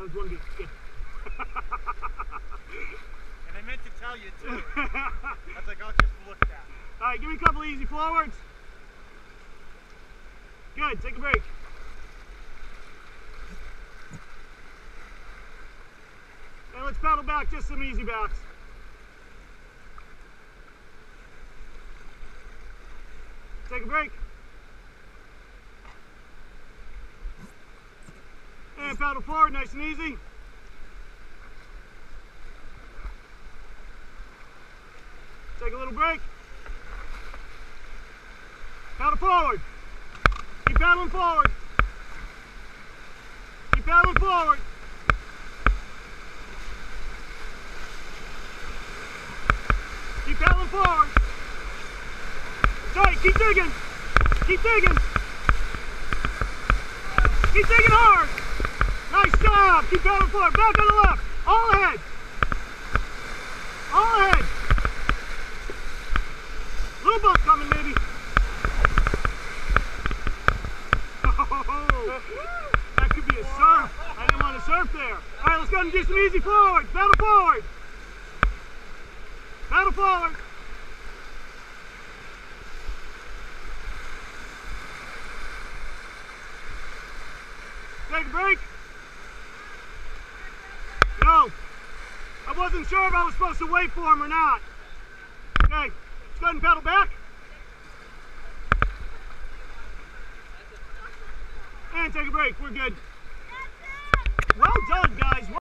That was one good. And I meant to tell you too. I was like, I'll just look at. All right, give me a couple easy forwards. Good, take a break. And let's paddle back, just some easy backs. Take a break. And paddle forward, nice and easy. Take a little break. Paddle forward. Keep paddling forward. Keep paddling forward. Keep paddling forward. That's right, keep digging. Keep digging. Keep digging hard. Nice job. Keep paddling forward. Back on the left. All ahead. All ahead. Little bump coming, maybe. Oh, that could be a surf. I didn't want to surf there. All right, let's go and do some easy forward. Paddle forward. Paddle forward. Take a break. No. I wasn't sure if I was supposed to wait for him or not. Okay, let's go ahead and paddle back. And take a break. We're good. Well done, guys.